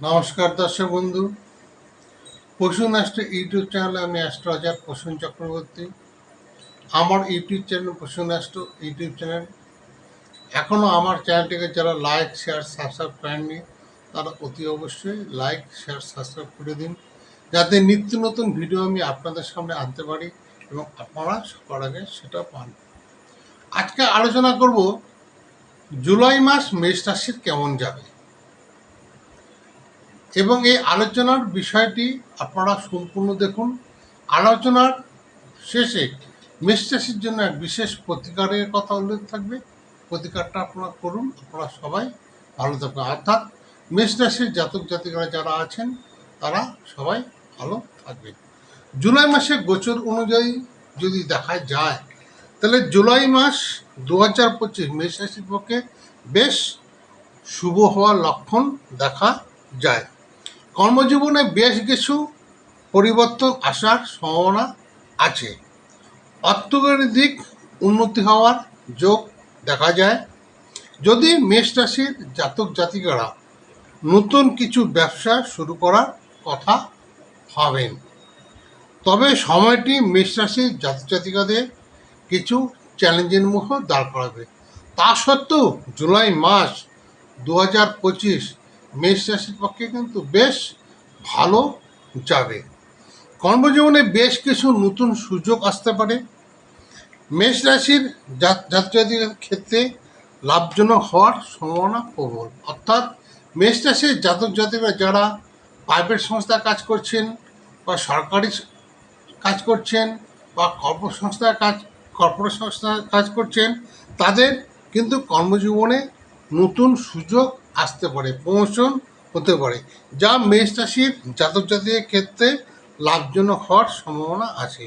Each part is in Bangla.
নমস্কার দর্শক বন্ধু, প্রসূন অ্যাস্ট্রো ইউটিউব চ্যানেলে আমি অ্যাস্ট্রোলজার প্রসূন চক্রবর্তী। আমার YouTube channel Prasun astro YouTube channel এখনও আমার চ্যানেলটিকে যারা লাইক শেয়ার সাবস্ক্রাইব করেননি তারা অতি অবশ্যই লাইক শেয়ার সাবস্ক্রাইব করে দিন, যাতে নিত্য নতুন ভিডিও আমি আপনাদের সামনে আনতে পারি এবং আপনারা সবার আগে সেটা পান। আজকে আলোচনা করব জুলাই মাস মেষ রাশির কেমন যাবে, এবং এই আলোচনার বিষয়টি আপনারা সম্পূর্ণ দেখুন। আলোচনার শেষে মেষ রাশির জন্য এক বিশেষ প্রতিকারের কথা উল্লেখ থাকবে। প্রতিকারটা আপনারা করুন, আপনারা সবাই ভালো থাকবেন। অর্থাৎ মেষ রাশির জাতক জাতিকারা যারা আছেন তারা সবাই ভালো থাকবে। জুলাই মাসে গোচর অনুযায়ী যদি দেখা যায় তাহলে জুলাই মাস 2025 মেষ রাশির পক্ষে বেশ শুভ হওয়ার লক্ষণ দেখা যায়। কর্মজীবনে বেশ কিছু পরিবর্তন আসার সম্ভাবনা আছে। অর্থকরী দিক উন্নতি হওয়ার যোগ দেখা যায়। যদি মেষ রাশির জাতক জাতিকারা নতুন কিছু ব্যবসা শুরু করার কথা ভাবেন, তবে সময়টি মেষ রাশির জাতক জাতিকাদের কিছু চ্যালেঞ্জের মুখে দাঁড় করাবে। তা সত্ত্বেও জুলাই মাস 2025 মেষ রাশির পক্ষে কিন্তু বেশ ভালো যাবে। কর্মজীবনে বেশ কিছু নতুন সুযোগ আসতে পারে। মেষ রাশির জাতজাতির ক্ষেত্রে লাভজনক হওয়ার সম্ভাবনা প্রবল। অর্থাৎ মেষ রাশির জাতক জাতিরা যারা প্রাইভেট সংস্থায় কাজ করছেন বা সরকারি কাজ করছেন বা কর্পোরেট সংস্থায় কাজ করছেন, তাদের কিন্তু কর্মজীবনে নতুন সুযোগ আসতে পারে, প্রমোশন হতে পারে, যা মেষ রাশির জাতক জাতির ক্ষেত্রে লাভজনক হওয়ার সম্ভাবনা আছে।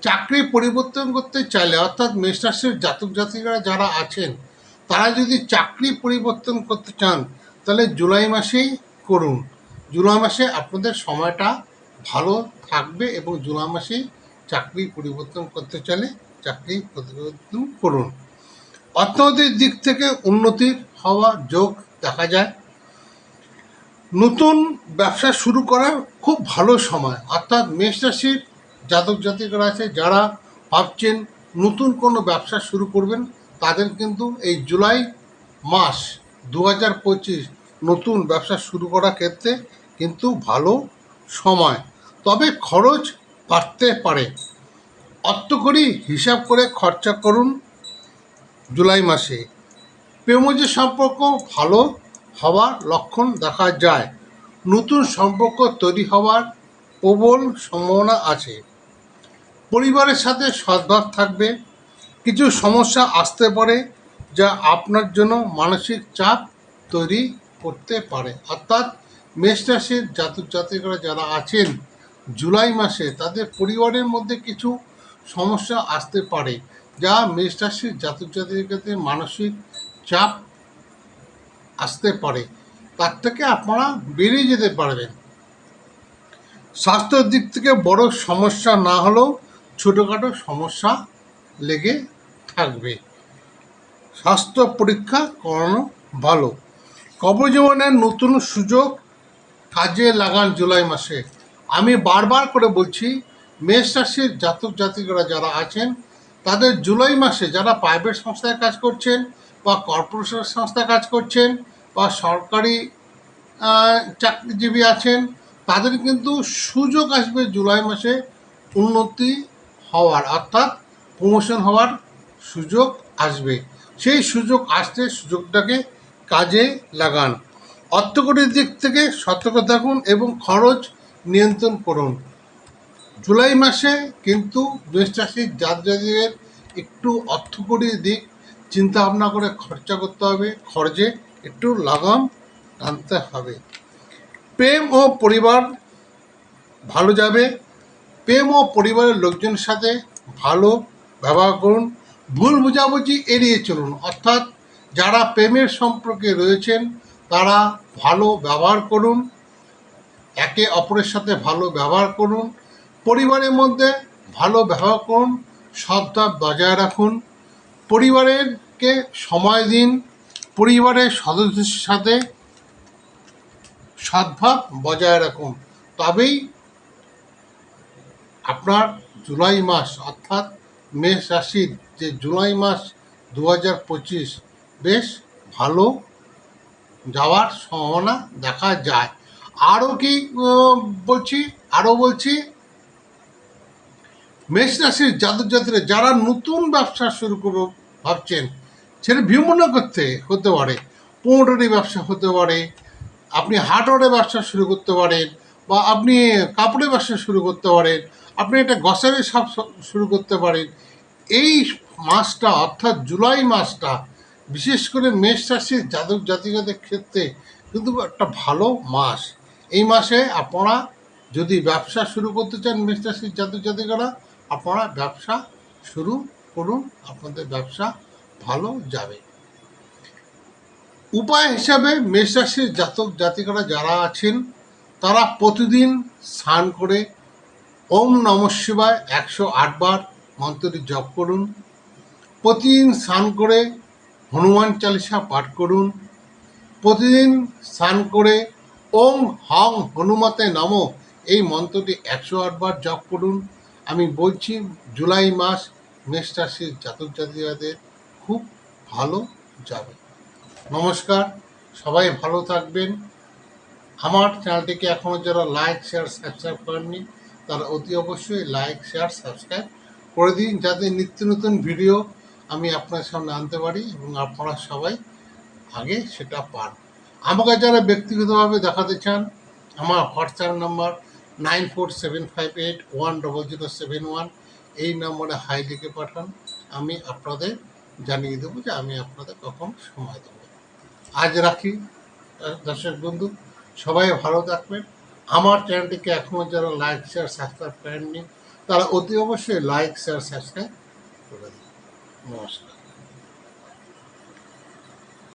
চাকরি পরিবর্তন করতে চাইলে, অর্থাৎ মেষ রাশির জাতক জাতিকারা যারা আছেন তারা যদি চাকরি পরিবর্তন করতে চান তাহলে জুলাই মাসেই করুন। জুলাই মাসে আপনাদের সময়টা ভালো থাকবে এবং জুলাই মাসেই চাকরি পরিবর্তন করতে চাইলে চাকরি পরিবর্তন করুন। অর্থনৈতিক দিক থেকে উন্নতির হওয়ার যোগ দেখা যায়। নতুন ব্যবসা শুরু করার খুব ভালো সময়। অর্থাৎ মেষ রাশির জাতক জাতিকারা আছে যারা ভাবছেন নতুন কোনো ব্যবসা শুরু করবেন, তাদের কিন্তু এই জুলাই মাস 2025 নতুন ব্যবসা শুরু করার ক্ষেত্রে কিন্তু ভালো সময়। তবে খরচ বাড়তে পারে। অর্থকরী হিসাব করে খরচা করুন জুলাই মাসে। প্রেমজ সম্পর্ক ভালো হওয়ার লক্ষণ দেখা যায়। নতুন সম্পর্ক তৈরি হওয়ার প্রবল সম্ভাবনা আছে। পরিবারের সাথে সদ্ভাব থাকবে। কিছু সমস্যা আসতে পারে যা আপনার জন্য মানসিক চাপ তৈরি করতে পারে। অর্থাৎ মেষ রাশির জাতক জাতিকারা যারা আছেন জুলাই মাসে তাদের পরিবারের মধ্যে কিছু সমস্যা আসতে পারে, যা মেষ রাশির জাতক জাতিকাদের মানসিক চাপ আসতে পারে, তার থেকে আপনারা বেরিয়ে যেতে পারবেন। স্বাস্থ্যের দিক থেকে বড় সমস্যা না হলেও ছোটোখাটো সমস্যা লেগে থাকবে। স্বাস্থ্য পরীক্ষা করানো ভালো। কর্মজীবনের নতুন সুযোগ কাজে লাগান জুলাই মাসে। আমি বারবার করে বলছি, মেষ রাশির জাতক জাতিকারা যারা আছেন তাদের জুলাই মাসে যারা প্রাইভেট সংস্থায় কাজ করছেন বা কর্পোরেশন সংস্থায় কাজ করছেন বা সরকারি চাকরিজীবী আছেন, তাদের কিন্তু সুযোগ আসবে জুলাই মাসে উন্নতি হওয়ার, অর্থাৎ প্রমোশন হওয়ার সুযোগ আসবে। সেই সুযোগ আসতে সুযোগটাকে কাজে লাগান। অর্থকরীর দিক থেকে সতর্ক থাকুন এবং খরচ নিয়ন্ত্রণ করুন। জুলাই মাসে কিন্তু মেষ রাশির জাতজাতিদের একটু অর্থকরীর দিক চিন্তা ভাবনা করে খরচা করতে হবে, খরচে একটু লাগাম টানতে হবে। প্রেম ও পরিবার ভালো যাবে। প্রেম ও পরিবারের লোকজনের সাথে ভালো ব্যবহার করুন। ভুল বোঝাবুঝি এড়িয়ে চলুন। অর্থাৎ যারা প্রেমের সম্পর্কে রয়েছেন তারা ভালো ব্যবহার করুন, একে অপরের সাথে ভালো ব্যবহার করুন, পরিবারের মধ্যে ভালো ব্যবহার করুন, সদ্ভাব বজায় রাখুন, পরিবারকে সময় দিন, পরিবারের সদস্যদের সাথে সদ্ভাব বজায় রাখুন, তবেই আপনার জুলাই মাস অর্থাৎ মেষ রাশির যে জুলাই মাস 2025 বেশ ভালো যাওয়ার সম্ভাবনা দেখা যায়। আরও কি বলছি, বলছি মেষ রাশির জাতক জাতিরা যারা নতুন ব্যবসা শুরু করবো ভাবছেন, সেটা বিভিন্ন করতে হতে পারে। পোল্ট্রি ব্যবসা হতে পারে, আপনি হার্ডওয়্যারের ব্যবসা শুরু করতে পারেন, বা আপনি কাপড়ের ব্যবসা শুরু করতে পারেন, আপনি একটা গ্রসারি শপ শুরু করতে পারেন। এই মাসটা অর্থাৎ জুলাই মাসটা বিশেষ করে মেষ রাশির জাতক জাতিকাদের ক্ষেত্রে কিন্তু একটা ভালো মাস। এই মাসে আপনারা যদি ব্যবসা শুরু করতে চান, মেষ রাশির জাতক জাতিকারা আপনারা ব্যবসা শুরু করুন, আপনাদের ব্যবসা ভালো যাবে। উপায় হিসাবে মেষ রাশির জাতক জাতিকারা যারা আছেন তারা প্রতিদিন স্নান করে ওম নমঃ শিবায় 108 বার মন্ত্রটি জপ করুন। প্রতিদিন স্নান করে হনুমান চালিসা পাঠ করুন। প্রতিদিন স্নান করে ওং হং হনুমতে নমঃ এই মন্ত্রটি 108 বার জপ করুন। আমি বলছি জুলাই মাস মেষ রাশির জাতক জাতিকাদের খুব ভালো যাবে। নমস্কার, সবাই ভালো থাকবেন। আমার চ্যানেলটিকে এখনও যারা লাইক শেয়ার সাবস্ক্রাইব করেননি তারা অতি অবশ্যই লাইক শেয়ার সাবস্ক্রাইব করে দিন, যাতে নিত্য নতুন ভিডিও আমি আপনার সামনে আনতে পারি এবং আপনারা সবাই আগে সেটা পান। আমাকে যারা ব্যক্তিগতভাবে দেখাতে চান, আমার হোয়াটসঅ্যাপ নাম্বার 9475810071, এই নম্বরে হাই লিখে পাঠান। আমি আপনাদের জানিয়ে দেবো যে আমি আপনাদের কখন সময় দেবো। আজ রাখি দর্শক বন্ধু, সবাই ভালো থাকবেন। আমার চ্যানেলটিকে এখনও যারা লাইক শেয়ার সাবস্ক্রাইব করেননি তারা অতি অবশ্যই লাইক শেয়ার সাবস্ক্রাইব করে দিন। নমস্কার।